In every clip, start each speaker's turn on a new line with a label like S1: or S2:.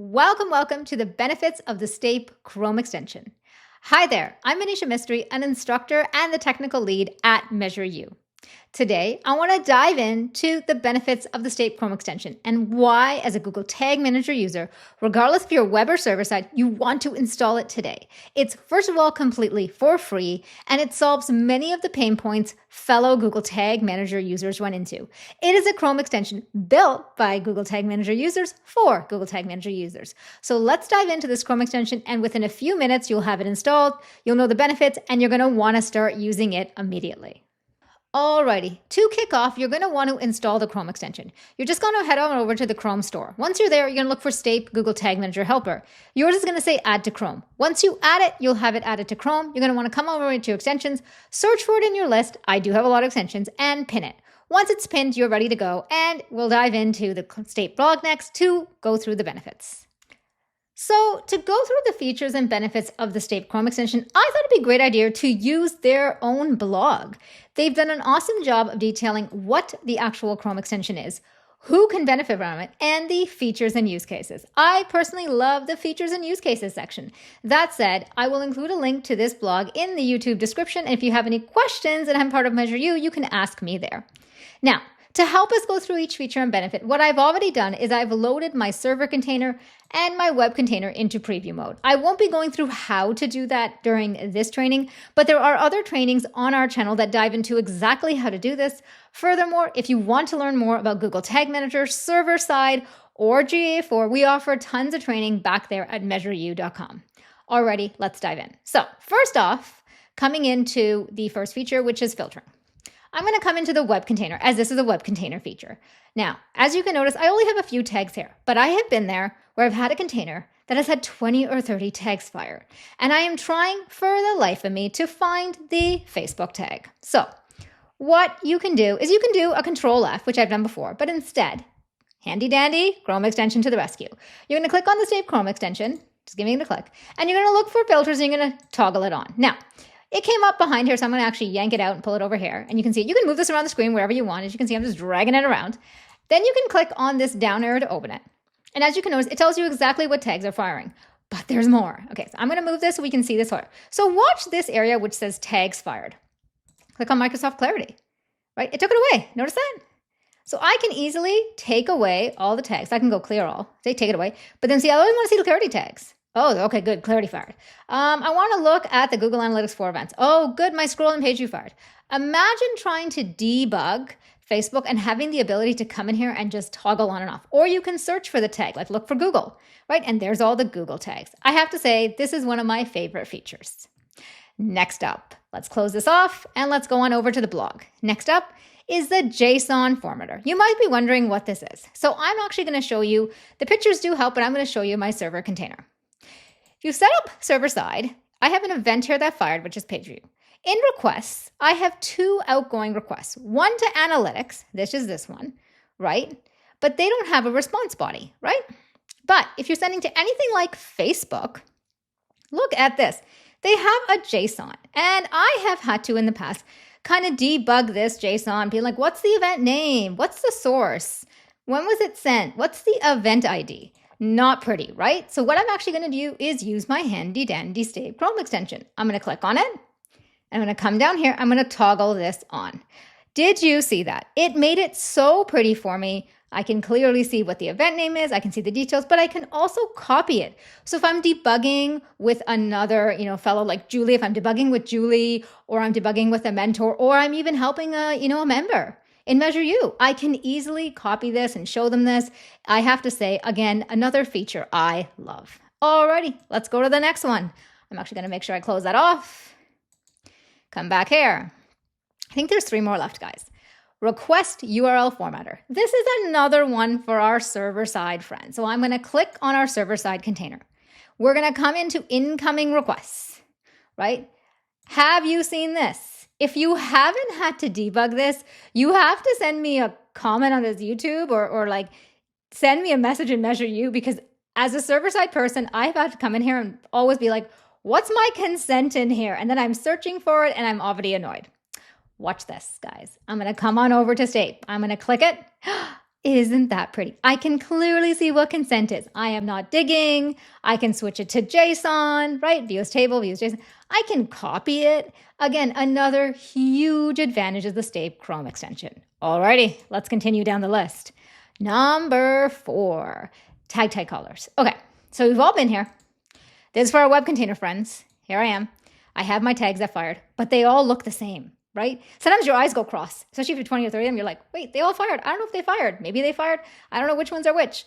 S1: Welcome to the benefits of the Stape Chrome extension. Hi there, I'm Manisha Mystery, an instructor and the technical lead at MeasureU. Today, I want to dive into the benefits of the Stape Chrome extension and why, as a Google Tag Manager user, regardless if you're web or server side, you want to install it today. It's, first of all, completely for free, and it solves many of the pain points fellow Google Tag Manager users run into. It is a Chrome extension built by Google Tag Manager users for Google Tag Manager users. So let's dive into this Chrome extension, and within a few minutes, you'll have it installed, you'll know the benefits, and you're going to want to start using it immediately. Alrighty, to kick off, you're going to want to install the Chrome extension. You're just going to head on over to the Chrome store. Once you're there, you're going to look for Stape Google Tag Manager Helper. Yours is going to say Add to Chrome. Once you add it, you'll have it added to Chrome. You're going to want to come over into extensions, search for it in your list. I do have a lot of extensions, and pin it. Once it's pinned, you're ready to go, and we'll dive into the Stape blog next to go through the benefits. So to go through the features and benefits of the Stape Chrome extension, I thought it'd be a great idea to use their own blog. They've done an awesome job of detailing what the actual Chrome extension is, who can benefit from it, and the features and use cases. I personally love the features and use cases section. That said, I will include a link to this blog in the YouTube description, and if you have any questions and I'm part of MeasureU, you can ask me there. Now, to help us go through each feature and benefit, what I've already done is I've loaded my server container and my web container into preview mode. I won't be going through how to do that during this training, but there are other trainings on our channel that dive into exactly how to do this. Furthermore, if you want to learn more about Google Tag Manager, server side, or GA4, we offer tons of training back there at MeasureU.com. Alrighty, let's dive in. So first off, coming into the first feature, which is filtering. I'm going to come into the web container, as this is a web container feature. Now, as you can notice, I only have a few tags here, but I have been there where I've had a container that has had 20 or 30 tags fired. And I am trying for the life of me to find the Facebook tag. So what you can do is you can do a Control F, which I've done before, but instead, handy dandy, Chrome extension to the rescue. You're going to click on the Stape Chrome extension, just giving it a click, and you're going to look for filters and you're going to toggle it on. Now, it came up behind here, so I'm going to actually yank it out and pull it over here. And you can see it. You can move this around the screen wherever you want. As you can see, I'm just dragging it around. Then you can click on this down arrow to open it. And as you can notice, it tells you exactly what tags are firing. But there's more. Okay, so I'm going to move this so we can see this here. So watch this area which says tags fired. Click on Microsoft Clarity. Right? It took it away. Notice that? So I can easily take away all the tags. I can go clear all. Take it away. But then see, I always want to see the clarity tags. Oh, okay, good. Clarity fired. I want to look at the Google Analytics 4 events. Oh, good. My scrolling page view fired. Imagine trying to debug Facebook and having the ability to come in here and just toggle on and off. Or you can search for the tag, like look for Google, right? And there's all the Google tags. I have to say, this is one of my favorite features. Next up, let's close this off and let's go on over to the blog. Next up is the JSON formatter. You might be wondering what this is. So I'm actually going to show you, the pictures do help, but I'm going to show you my server container. If you set up server side, I have an event here that fired, which is page view. In requests, I have two outgoing requests. One to analytics, this is this one, right? But they don't have a response body, right? But if you're sending to anything like Facebook, look at this. They have a JSON, and I have had to in the past kind of debug this JSON, be like, what's the event name? What's the source? When was it sent? What's the event ID? Not pretty, right? So what I'm actually going to do is use my handy dandy Stape Chrome extension. I'm going to click on it. I'm going to come down here. I'm going to toggle this on. Did you see that? It made it so pretty for me. I can clearly see what the event name is. I can see the details, but I can also copy it. So if I'm debugging with another, fellow like Julie, if I'm debugging with Julie, or I'm debugging with a mentor, or I'm even helping a member, in MeasureU, I can easily copy this and show them this. I have to say, again, another feature I love. Alrighty, let's go to the next one. I'm actually going to make sure I close that off. Come back here. I think there's 3 more left, guys. Request URL formatter. This is another one for our server-side friends. So I'm going to click on our server-side container. We're going to come into incoming requests, right? Have you seen this? If you haven't had to debug this, you have to send me a comment on this YouTube or like send me a message in MeasureU, because as a server-side person, I've had to come in here and always be like, what's my consent in here? And then I'm searching for it and I'm already annoyed. Watch this, guys. I'm going to come on over to Stape. I'm going to click it. Isn't that pretty? I can clearly see what consent is. I am not digging. I can switch it to JSON, right? Views table, views JSON. I can copy it. Again, another huge advantage of the Stape Chrome extension. Alrighty, let's continue down the list. Number 4, tag type colors. Okay, so we've all been here. This is for our web container friends. Here I am. I have my tags that fired, but they all look the same. Right? Sometimes your eyes go cross, especially if you're 20 or 30 of them. You're like, wait, they all fired. I don't know if they fired. Maybe they fired. I don't know which ones are which.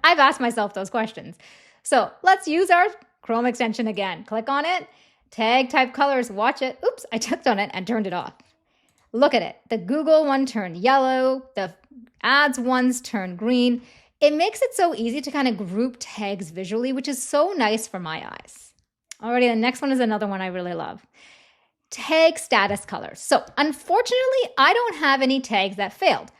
S1: I've asked myself those questions. So let's use our Chrome extension again. Click on it. Tag type colors. Watch it. Oops, I clicked on it and turned it off. Look at it. The Google one turned yellow. The ads ones turned green. It makes it so easy to kind of group tags visually, which is so nice for my eyes. Alrighty, the next one is another one I really love. Tag status colors. So unfortunately, I don't have any tags that failed.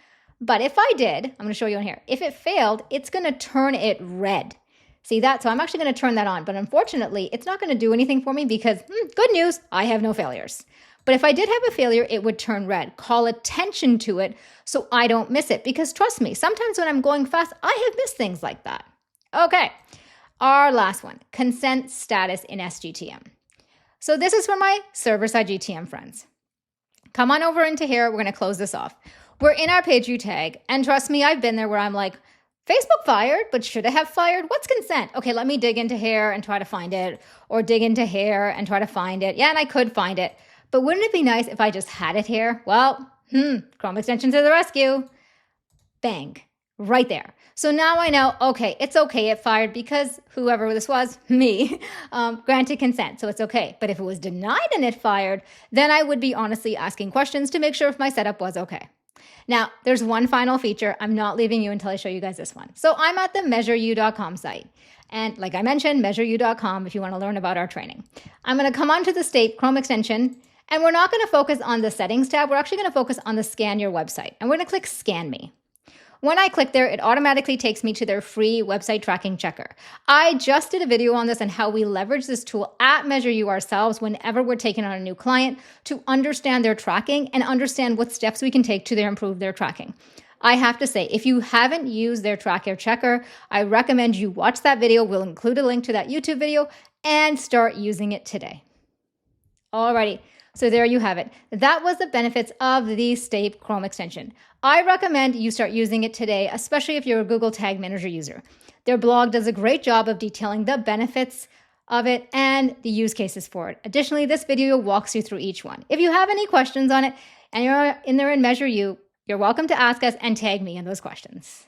S1: But if I did, I'm going to show you on here. If it failed, it's going to turn it red. See that? So I'm actually going to turn that on. But unfortunately, it's not going to do anything for me because, good news, I have no failures. But if I did have a failure, it would turn red. Call attention to it so I don't miss it. Because trust me, sometimes when I'm going fast, I have missed things like that. Okay, our last one, consent status in SGTM. So this is for my server-side GTM friends. Come on over into here. We're going to close this off. We're in our page view tag. And trust me, I've been there where I'm like, Facebook fired, but should it have fired? What's consent? Okay, let me dig into here and try to find it. Or dig into here and try to find it. Yeah, and I could find it. But wouldn't it be nice if I just had it here? Well, Chrome extension to the rescue. Bang, right there. So now I know, okay, it's okay it fired because whoever this was, me, granted consent, so it's okay. But if it was denied and it fired, then I would be honestly asking questions to make sure if my setup was okay. Now, there's one final feature. I'm not leaving you until I show you guys this one. So I'm at the MeasureU.com site. And like I mentioned, MeasureU.com if you want to learn about our training. I'm going to come onto the Stape Chrome extension, and we're not going to focus on the settings tab. We're actually going to focus on the scan your website. And we're going to click Scan Me. When I click there, it automatically takes me to their free website tracking checker. I just did a video on this and how we leverage this tool at MeasureU ourselves whenever we're taking on a new client to understand their tracking and understand what steps we can take to improve their tracking. I have to say, if you haven't used their tracker checker, I recommend you watch that video. We'll include a link to that YouTube video and start using it today. Alrighty. So there you have it. That was the benefits of the Stape Chrome extension. I recommend you start using it today, especially if you're a Google Tag Manager user. Their blog does a great job of detailing the benefits of it and the use cases for it. Additionally, this video walks you through each one. If you have any questions on it and you're in there in MeasureU, you're welcome to ask us and tag me in those questions.